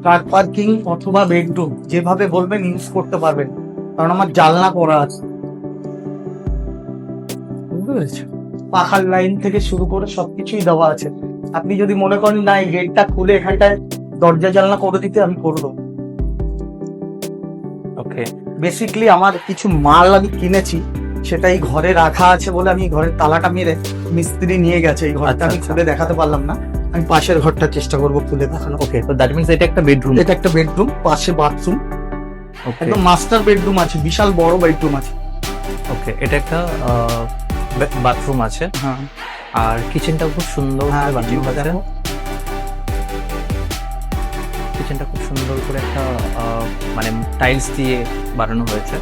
Car parking অথবা bedroom যেভাবে বলবেন ইউজ করতে পারবেন, কারণ আমার জানলা করা আছে, বুঝতে পেরেছো? পাখার লাইন থেকে শুরু করে সবকিছুই দেওয়া আছে। আপনি যদি মনে করেন না এই গেটটা খুলে এখানটায় দরজা জানলা করে দিতে, আমি করে দেবো। ওকে, বেসিক্যালি আমার কিছু মাল আমি কিনেছি, সেটাই ঘরে রাখা আছে বলে আমি ঘরের তালাটা মেরে মিস্ত্রি নিয়ে গেছে, এই ঘরটা আমি আচ্ছা। খুলে দেখাতে পারলাম না। আমি পাশের ঘরটা চেষ্টা করবো খুলে দেখানো। ওকে, তো দ্যাট মিন্স এটা একটা বেডরুম। এটা একটা বেডরুম, পাশে বাথরুম, ওকে একদম মাস্টার বেডরুম আছে, বিশাল বড় বেডরুম আছে। ওকে, এটা একটা বাথরুম আছে, হ্যাঁ আর কিচেনটা খুব সুন্দর হ্যাঁ, করে বানানো kitchen টা হয়েছে। দেখো। কিচেনটা খুব সুন্দর করে একটা মানে টাইলস দিয়ে বানানো হয়েছে।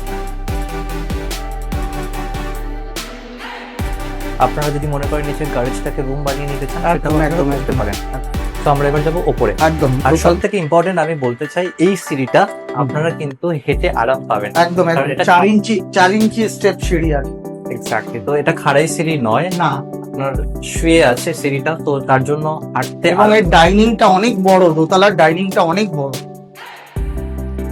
আপনারা যদি মনে করেন নিচের গ্যারেজটাকে রুম বানিয়ে নিতে চান, একদম, সেটাও একদম, আপনারা করতে একদম। পারেন। তো আমরা এবার যাবো ওপরে। একদম আর সব থেকে ইম্পর্টেন্ট আমি বলতে চাই, এই সিঁড়িটা আপনারা কিন্তু হেঁটে আরাম পাবেন। একদম কারণ একদম এটা 4 ইঞ্চি স্টেপ সিঁড়ি আছে। এক্স্যাক্টলি, তো এটা খাড়াই সিঁড়ি নয়, না, আপনার শুয়ে আছে সিঁড়িটা, তো তার জন্য হাঁটতে এবং এই ডাইনিংটা অনেক বড়, দোতলার ডাইনিংটা অনেক বড়,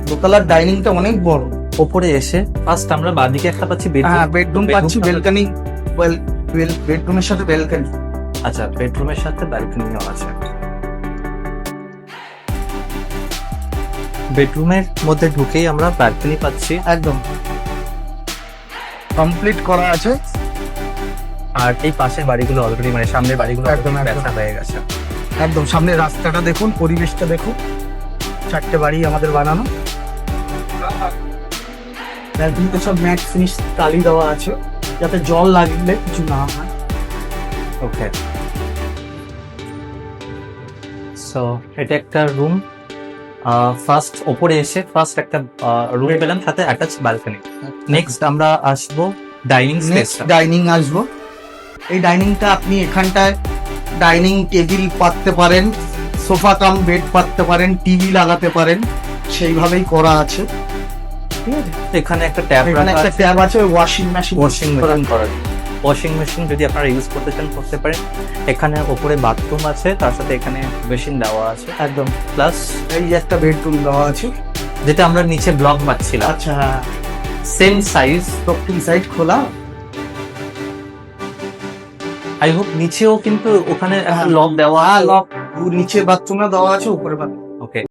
দোতলার ডাইনিংটা অনেক বড়। ওপরে এসে ফার্স্ট আমরা বাঁদিকে একটা পাচ্ছি হ্যাঁ, বেডরুম। বেডরুম পাচ্ছি, বেলকনি, বেডরুমের সাথে বেলকনি। আচ্ছা, বেডরুমের সাথে ব্যালকনিও আছে। বেডরুমের মধ্যে ঢুকেই আমরা ব্যালকনি পাচ্ছি, একদম কমপ্লিট করা আছে। আর এই পাশের বাড়িগুলো অলরেডি মানে সামনের বাড়িগুলো একদম, একদম একদম। ব্যথা হয়ে গেছে। একদম সামনে রাস্তাটা দেখুন, পরিবেশটা দেখুন, 4টে বাড়ি আমাদের বানানো। ব্যালকনিতে সব ম্যাট ফিনিশ টালি দেওয়া আছে, যাতে জল লাগলে কিছু না হয়। ওকে, সো এটা একটা রুম। ফার্স্ট ওপরে এসে ফার্স্ট একটা রুমে পেলাম, সাথে অ্যাটাচ ব্যালকনি। নেক্সট আমরা আসবো ডাইনিং নেক্সট স্পেসটা। ডাইনিং আসবো। এই ডাইনিংটা আপনি এখানটায় ডাইনিং টেবিল পাততে পারেন, সোফা কাম বেড পাততে পারেন, টিভি লাগাতে পারেন, সেইভাবেই করা আছে। ঠিক আছে, এখানে একটা ট্যাপ এখানে রাখা একটা আছে, ট্যাব আছে, ওয়াশিং মেশিন ওয়াশিং মেশিন করার। ওয়াশিং মেশিন যদি আপনারা ইউজ করতে চান করতে পারেন। এখানে ওপরে বাথরুম আছে, তার সাথে এখানে মেশিন দেওয়া আছে, একদম। প্লাস এই যে একটা বেডরুম দেওয়া আছে। যেটা আমরা নিচে ব্লক পাচ্ছিলাম, আচ্ছা, সেম সাইজ। দক্ষিণ সাইড খোলা। আই হোপ নিচেও কিন্তু ওখানে একটা হ্যাঁ। লক দেওয়া। লক নিচে বাথরুমে দেওয়া আছে, উপরে বাথরুম।